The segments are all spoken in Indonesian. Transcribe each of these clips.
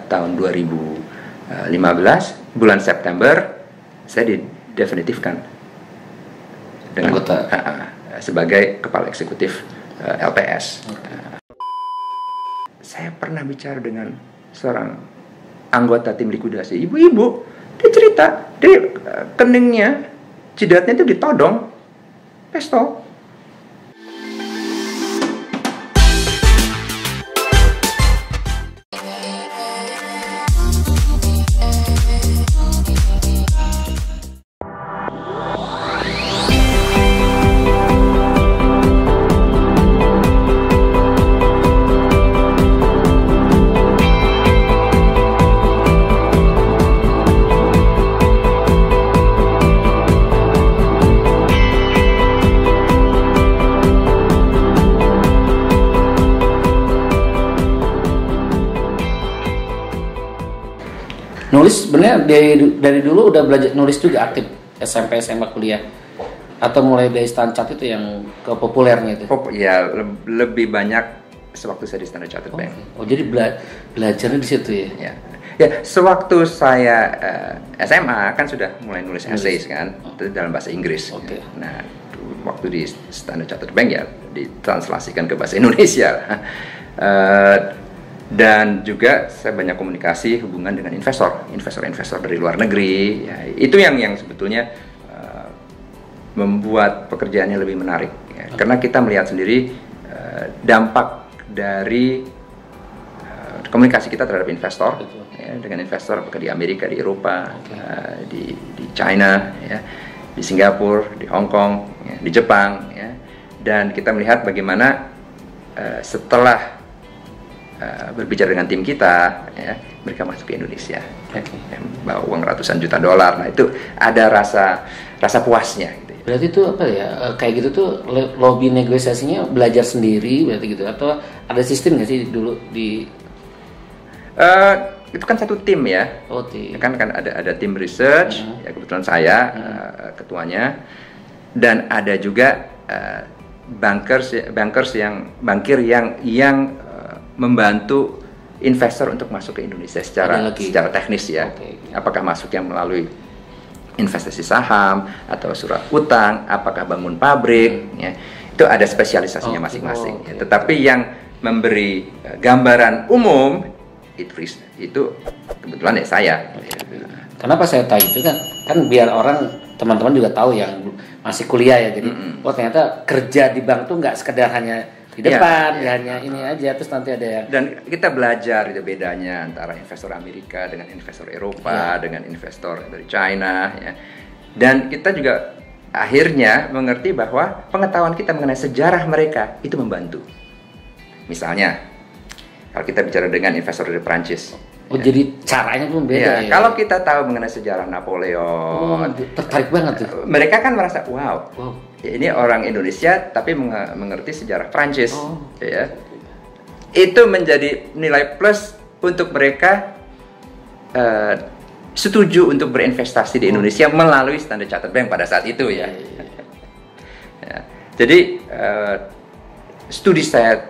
tahun 2015 bulan September saya didefinitifkan dengan sebagai kepala eksekutif LPS. Saya pernah bicara dengan seorang anggota tim likuidasi, ibu-ibu, dia cerita, dia keningnya, jidatnya itu ditodong, pistol. Nulis sebenarnya dari dulu udah belajar nulis juga aktif SMP, SMA, kuliah, atau mulai dari Standard Chartered itu yang ke populernya itu? Ya lebih banyak sewaktu saya di Standard Chartered Bank. Oh jadi belajarnya di situ ya? Ya sewaktu saya SMA kan sudah mulai nulis essays kan, itu dalam bahasa Inggris. Nah waktu di Standard Chartered Bank ya ditranslasikan ke bahasa Indonesia. Dan juga saya banyak komunikasi hubungan dengan investor dari luar negeri. Ya, itu yang sebetulnya membuat pekerjaannya lebih menarik. Ya. Karena kita melihat sendiri dampak dari komunikasi kita terhadap investor, ya, dengan investor apakah di Amerika, di Eropa, di China, ya, di Singapura, di Hong Kong, ya, di Jepang, ya. Dan kita melihat bagaimana setelah berbicara dengan tim kita, ya, mereka masuk ke Indonesia, bawa uang ratusan juta dolar. Nah itu ada rasa puasnya. Gitu. Berarti itu apa ya? Kayak gitu tuh lobby negosiasinya belajar sendiri, berarti gitu? Atau ada sistem nggak sih dulu di? Itu kan satu tim ya. Tim. Kan ada tim research, ya kebetulan saya ketuanya, dan ada juga bankir yang membantu investor untuk masuk ke Indonesia secara teknis ya. Apakah masuk yang melalui investasi saham atau surat utang, apakah bangun pabrik, ya. Itu ada spesialisasinya masing-masing. Ya. Tetapi yang memberi gambaran umum itu kebetulan ya saya. Kenapa saya tahu itu kan biar teman-teman juga tahu yang masih kuliah ya, jadi ternyata kerja di bank tuh nggak sekedar hanya di depan, hanya ini aja, terus nanti ada yang... Dan kita belajar itu bedanya antara investor Amerika dengan investor Eropa, dengan investor dari China, ya. Dan kita juga akhirnya mengerti bahwa pengetahuan kita mengenai sejarah mereka itu membantu. Misalnya, kalau kita bicara dengan investor dari Prancis. Jadi caranya pun beda ya. Kalau kita tahu mengenai sejarah Napoleon, tertarik banget tuh. Mereka kan merasa wow. Ya, ini orang Indonesia tapi mengerti sejarah Prancis, ya. Itu menjadi nilai plus untuk mereka setuju untuk berinvestasi di Indonesia melalui Standard Chartered Bank pada saat itu ya. Ya. Jadi studi saya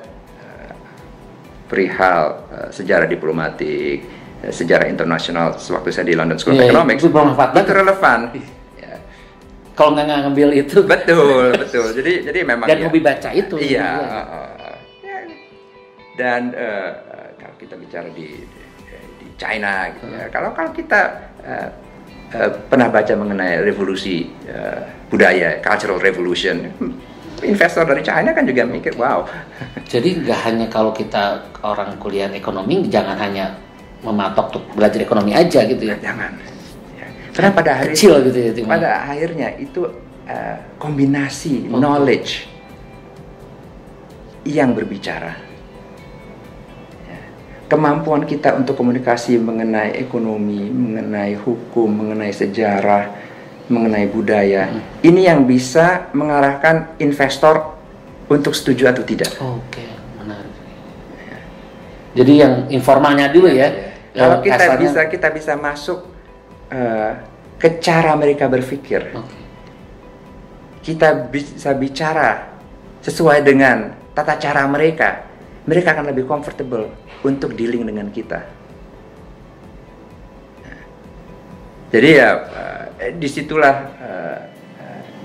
perihal sejarah diplomatik, sejarah internasional sewaktu saya di London School of Economics itu relevan. Kalau nggak ngambil itu betul. Jadi memang dan hobi baca itu. Iya. Dan kalau kita bicara di China, gitu ya. Kalau kita pernah baca mengenai revolusi budaya, cultural revolution, investor dari China kan juga mikir wow. Jadi nggak hanya kalau kita orang kuliah ekonomi jangan hanya mematok untuk belajar ekonomi aja gitu ya. Jangan. Karena pada akhirnya kecil gitu ya. Pada akhirnya itu kombinasi knowledge yang berbicara. Kemampuan kita untuk komunikasi mengenai ekonomi, mengenai hukum, mengenai sejarah, mengenai budaya. Ini yang bisa mengarahkan investor untuk setuju atau tidak. Oke, menarik. Jadi yang informalnya dulu ya. Kalau kita bisa masuk ke cara mereka berpikir. Kita bisa bicara sesuai dengan tata cara mereka. Mereka akan lebih comfortable untuk dealing dengan kita. Jadi ya disitulah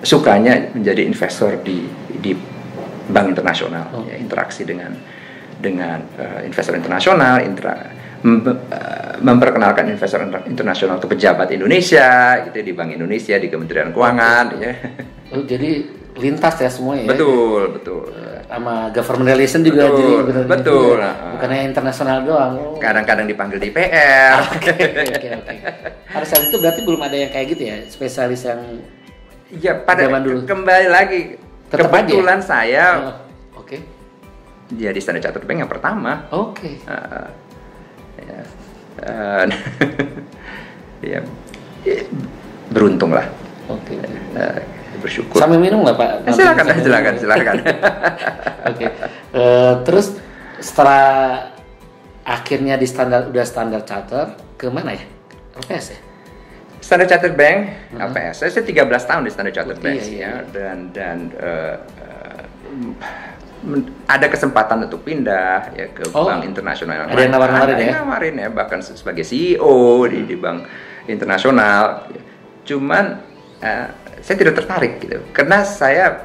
sukanya menjadi investor di bank internasional, ya, interaksi dengan investor internasional, memperkenalkan investor internasional ke pejabat Indonesia, gitu di Bank Indonesia, di Kementerian Keuangan, ya. Oh, jadi lintas ya semua ya. Betul. Sama government relation juga, betul, jadi benar betul. Juga. Bukannya internasional doang. Kadang-kadang dipanggil di PR. Oke. Pada saat itu berarti belum ada yang kayak gitu ya, spesialis yang ya pada zaman dulu. Kembali lagi. Tetap kebetulan aja? saya Oke. Jadi Standard Chartered Bank yang pertama. Oke. Ya, beruntung lah. Oke. Bersyukur. Sambil minum nggak Pak? Silakan. Oke. Terus setelah akhirnya di udah Standard Chartered, ke mana ya? LPS ya? Standard Chartered Bank, LPS. Saya 13 tahun di Standard Chartered Bank, iya. Ya, dan ada kesempatan untuk pindah ya ke bank internasional. Ada yang nawarin ya? Nawarin ya, bahkan sebagai CEO di bank internasional. Cuman saya tidak tertarik gitu, karena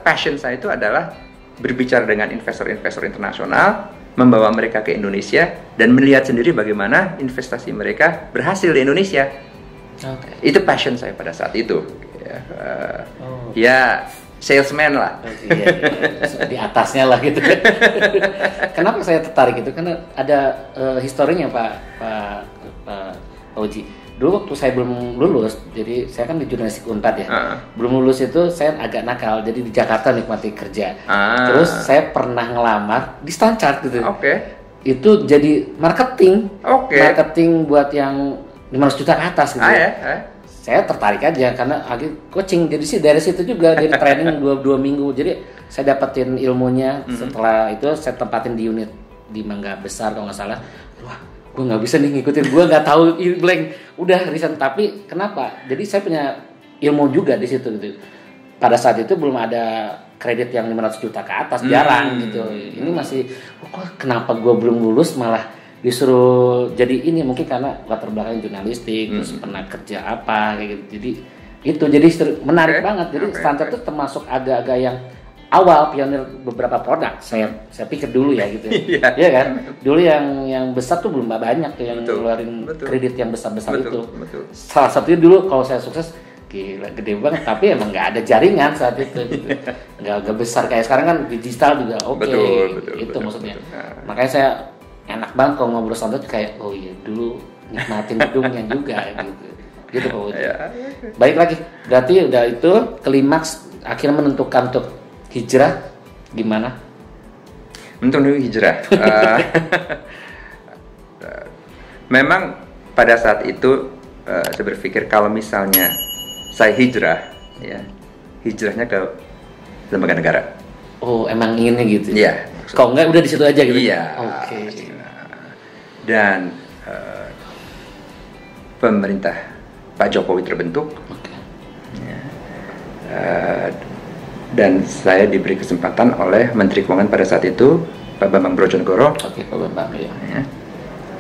passion saya itu adalah berbicara dengan investor-investor internasional, membawa mereka ke Indonesia dan melihat sendiri bagaimana investasi mereka berhasil di Indonesia. Itu passion saya pada saat itu. Ya salesman lah. Iya. Di atasnya lah gitu. Kenapa saya tertarik itu? Karena ada historinya Pak Oji. Dulu waktu saya belum lulus, jadi saya kan di jurnalistik Unpad ya. Belum lulus itu saya agak nakal, jadi di Jakarta nikmati kerja. Terus saya pernah ngelamar di Standard gitu. Itu jadi marketing. Marketing buat yang 500 juta ke atas gitu. Saya tertarik aja karena lagi coaching, jadi sih dari situ juga jadi training 2 minggu. Jadi saya dapetin ilmunya. Setelah itu saya tempatin di unit di Mangga Besar kalau nggak salah. Wah, gue nggak bisa nih ngikutin, gue nggak tahu blank. Udah resign, tapi kenapa? Jadi saya punya ilmu juga di situ gitu. Pada saat itu belum ada kredit yang 500 juta ke atas, jarang gitu. Ini masih, kok kenapa gue belum lulus malah disuruh jadi ini, mungkin karena latar belakang jurnalistik, terus pernah kerja apa kayak gitu. Jadi itu jadi menarik banget. Jadi Standard itu termasuk agak-agak yang awal pionir beberapa produk. Saya pikir dulu ya gitu. Iya kan? Dulu yang besar tuh belum banyak tuh yang ngeluarin kredit yang besar-besar itu. Salah satunya dulu kalau saya sukses, gila gede banget, tapi emang nggak ada jaringan saat itu gitu. Nggak besar kayak sekarang kan, digital juga itu maksudnya. Makanya saya enak banget kalau ngobrol Standard kayak, oh iya dulu nikmatin gedungnya juga gitu Pak Uji. Baik lagi, berarti udah itu klimaks akhirnya menentukan untuk hijrah gimana? Untuk hijrah, memang pada saat itu saya berpikir kalau misalnya saya hijrah, ya hijrahnya ke lembaga negara. Oh, emang inginnya gitu? Iya. Kalau enggak udah di situ aja gitu? Iya. Dan pemerintah Pak Jokowi terbentuk, dan saya diberi kesempatan oleh Menteri Keuangan pada saat itu, Pak Bambang Brojonegoro, Pak Bambang,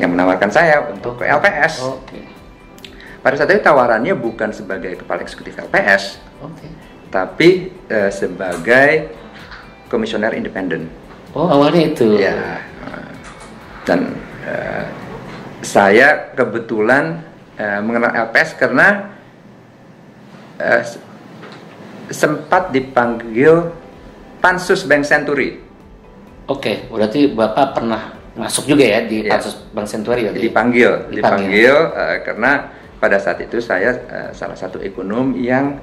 yang menawarkan saya untuk ke LPS. Pada saat itu tawarannya bukan sebagai kepala eksekutif LPS, tapi sebagai komisioner independen. Oh, awalnya itu. Ya. Dan saya kebetulan mengenal LPS karena sempat dipanggil Pansus Bank Senturi. Oke, berarti Bapak pernah masuk juga ya di Pansus Bank Senturi? Dipanggil karena pada saat itu saya salah satu ekonom yang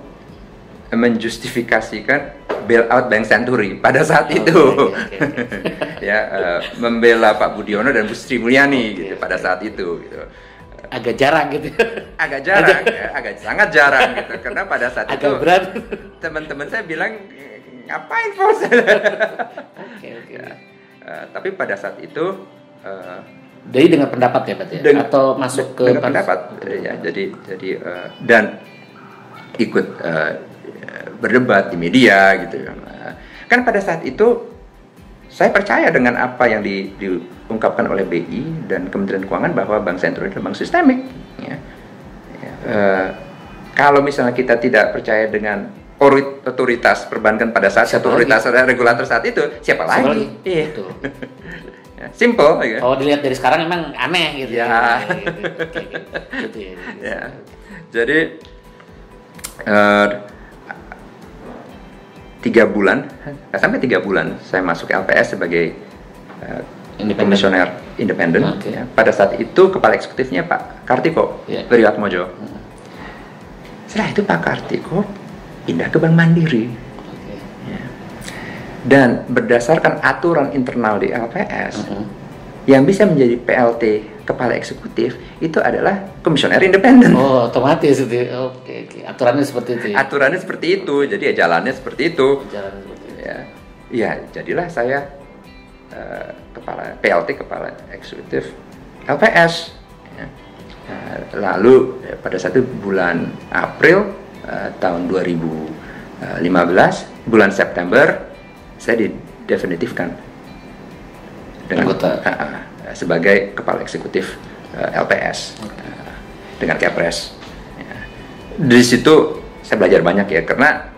menjustifikasikan bailout Bank Senturi pada saat itu. Membela Pak Budiono dan Bu Sri Mulyani gitu pada saat itu gitu. Agak jarang gitu. Agak jarang, agak sangat jarang gitu. Karena pada saat agak itu berat. Teman-teman saya bilang ngapain bos? Tapi pada saat itu jadi dengan pendapat ya Pak ya? Atau masuk ke dengan pendapat ya, jadi dan ikut berdebat di media gitu. Kan pada saat itu saya percaya dengan apa yang diungkapkan oleh BI dan Kementerian Keuangan bahwa Bank Senturi adalah bank sistemik. kalau misalnya kita tidak percaya dengan otoritas perbankan pada saat itu, otoritas regulator saat itu, siapa lagi? Iya. Betul. Simple. Ya. Oh, dilihat dari sekarang emang aneh gitu. Ya. Gitu ya. Ya. Jadi 3 bulan, sampai 3 bulan saya masuk LPS sebagai komisioner independen. Ya. Pada saat itu kepala eksekutifnya Pak Kartiko Wiryatmojo. Setelah itu Pak Kartiko pindah ke Bank Mandiri. Ya. Dan berdasarkan aturan internal di LPS, yang bisa menjadi PLT kepala eksekutif itu adalah komisioner independen. Oh, otomatis itu. Oke. Aturannya seperti itu. Ya? Aturannya seperti itu, jadi ya jalannya seperti itu. Jalannya seperti itu. Ya, jadilah saya PLT kepala eksekutif LPS. Ya. Lalu pada satu bulan April tahun 2015, bulan September saya didefinitifkan dengan sebagai kepala eksekutif LPS dengan Kepres. Ya. Di situ saya belajar banyak ya, karena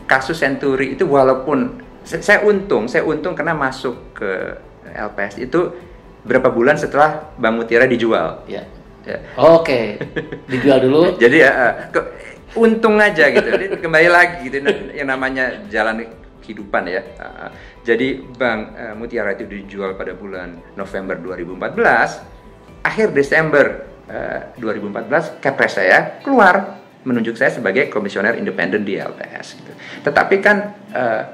kasus Senturi itu walaupun saya untung karena masuk ke LPS itu berapa bulan setelah Bank Mutiara dijual. Ya. Oke. Dijual dulu. Jadi untung aja gitu. Jadi kembali lagi gitu, yang namanya jalan kehidupan ya. Jadi Bank Mutiara itu dijual pada bulan November 2014. Akhir Desember 2014 Kepres saya keluar menunjuk saya sebagai komisioner independen di LPS gitu. Tetapi kan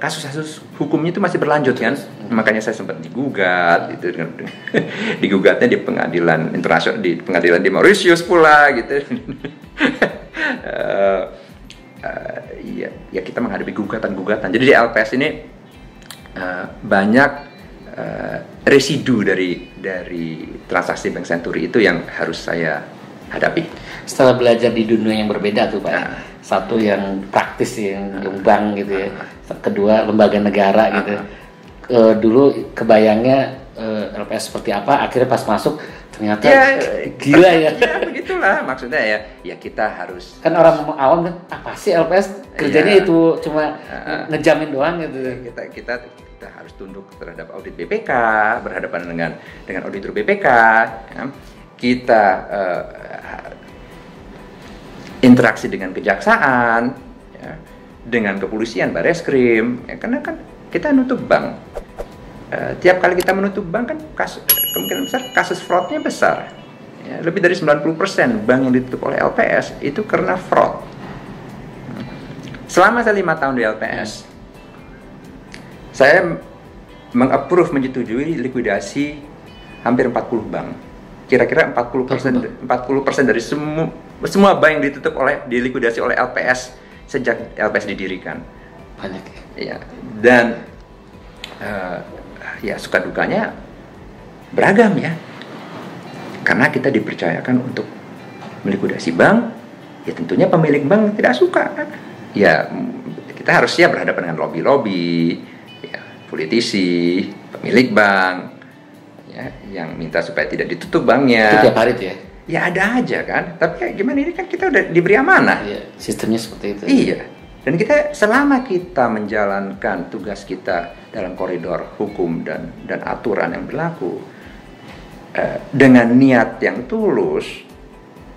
kasus-kasus hukumnya itu masih berlanjut kan. Makanya saya sempat digugat gitu, digugatnya di pengadilan internasional, di pengadilan di Mauritius pula gitu. Ya kita menghadapi gugatan-gugatan. Jadi di LPS ini banyak residu dari transaksi Bank Senturi itu yang harus saya hadapi. Setelah belajar di dunia yang berbeda tuh Pak, satu yang praktis yang bank gitu ya, kedua lembaga negara gitu. Dulu kebayangnya LPS seperti apa, akhirnya pas masuk ternyata gila ya. Ya begitulah maksudnya ya kita harus. Kan orang awam kan apa sih LPS kerjanya itu cuma ngejamin doang gitu. Kita harus tunduk terhadap audit BPK, berhadapan dengan auditor BPK. Ya. Kita interaksi dengan kejaksaan, ya, dengan kepolisian, Bareskrim, ya, karena kan kita nutup bank. Tiap kali kita menutup bank kan kemungkinan besar kasus fraudnya besar. Ya, lebih dari 90% bank yang ditutup oleh LPS itu karena fraud. Selama saya 5 tahun di LPS, saya meng-approve, menyetujui likuidasi hampir 40 bank. Kira-kira 40% dari semua bank yang dilikuidasi oleh LPS sejak LPS didirikan. Banyak ya. Dan ya suka dukanya beragam ya. Karena kita dipercayakan untuk melikuidasi bank, ya tentunya pemilik bank tidak suka. Ya kita harus siap berhadapan dengan lobby-lobby, ya, politisi, pemilik bank, ya, yang minta supaya tidak ditutup banknya. Itu tiap hari tuh ya? Ya ada aja kan. Tapi ya, gimana ini kan kita udah diberi amanah. Iya, sistemnya seperti itu. Iya. Dan kita selama kita menjalankan tugas kita dalam koridor hukum dan aturan yang berlaku dengan niat yang tulus,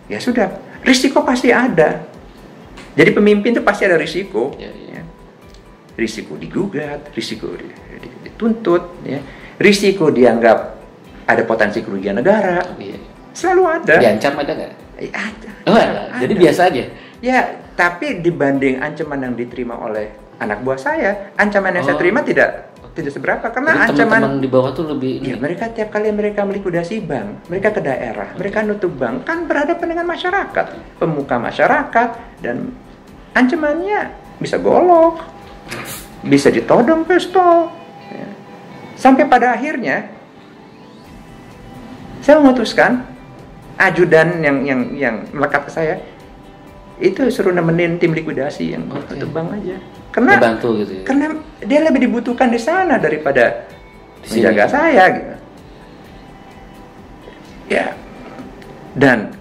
ya sudah, risiko pasti ada. Jadi pemimpin itu pasti ada risiko. Ya. Risiko digugat, risiko dituntut, ya. Risiko dianggap ada potensi kerugian negara. Selalu ada. Diancam ada nggak? Ada. Oh, ada. Jadi biasa aja. Ya, tapi dibanding ancaman yang diterima oleh anak buah saya, ancaman yang saya terima tidak seberapa, karena jadi ancaman teman-teman di bawah tuh lebih. Ya, mereka tiap kali mereka melikuidasi bank, mereka ke daerah, mereka nutup bank, kan berhadapan dengan masyarakat, pemuka masyarakat, dan ancamannya bisa golok, bisa ditodong pistol, ya. Sampai pada akhirnya saya memutuskan ajudan yang melekat ke saya itu suruh nemenin tim likuidasi yang nutup bank aja. Karena bantu gitu ya. Karena dia lebih dibutuhkan di sana daripada menjaga saya gitu. Ya. Dan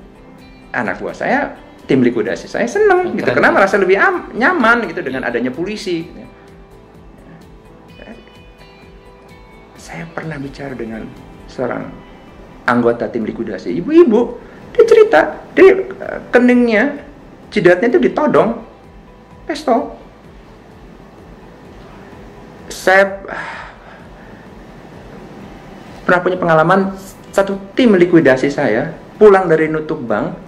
anak buah saya tim likuidasi. Saya senang gitu, karena merasa lebih nyaman gitu dengan adanya polisi. Saya pernah bicara dengan seorang anggota tim likuidasi, ibu-ibu, dia cerita, dia keningnya, jidatnya itu ditodong, pistol. Saya pernah punya pengalaman, satu tim likuidasi saya pulang dari nutup bank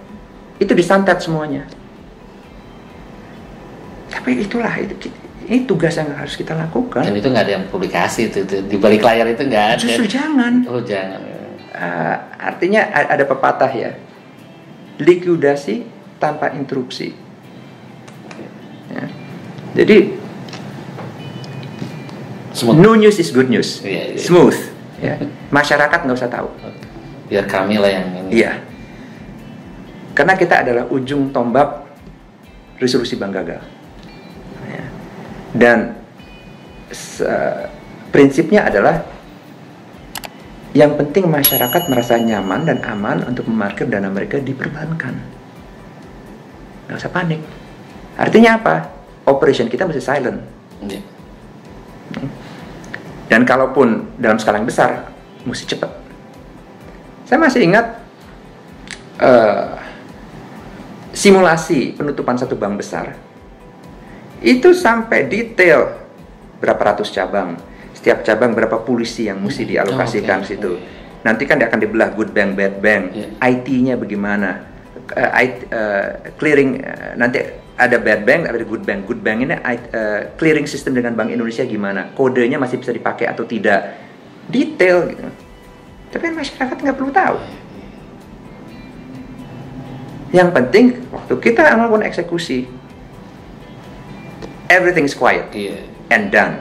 itu disantet semuanya. Tapi itulah ini tugas yang harus kita lakukan. Dan itu nggak ada yang publikasi itu di balik layar itu nggak ada. Justru jangan. Oh jangan. Artinya ada pepatah ya, likuidasi tanpa interupsi. Ya. Jadi smooth. No news is good news. Yeah. Smooth. Ya. Masyarakat nggak usah tahu. Biar kami lah yang ini. Iya. Karena kita adalah ujung tombak resolusi bank gagal. Ya. Dan prinsipnya adalah yang penting masyarakat merasa nyaman dan aman untuk memarkir dana mereka di perbankan. Nggak usah panik. Artinya apa? Operation kita mesti silent. Yeah. Dan kalaupun dalam skala yang besar, mesti cepat. Saya masih ingat simulasi penutupan satu bank besar. Itu sampai detail berapa ratus cabang, setiap cabang berapa polisi yang mesti dialokasikan situ. Nanti kan dia akan dibelah good bank, bad bank, IT-nya bagaimana, clearing, nanti ada bad bank, ada good bank. Good bank ini clearing system dengan Bank Indonesia gimana, kodenya masih bisa dipakai atau tidak, detail gitu. Tapi masyarakat nggak perlu tahu. Yang penting waktu kita melakukan eksekusi, everything's quiet and done.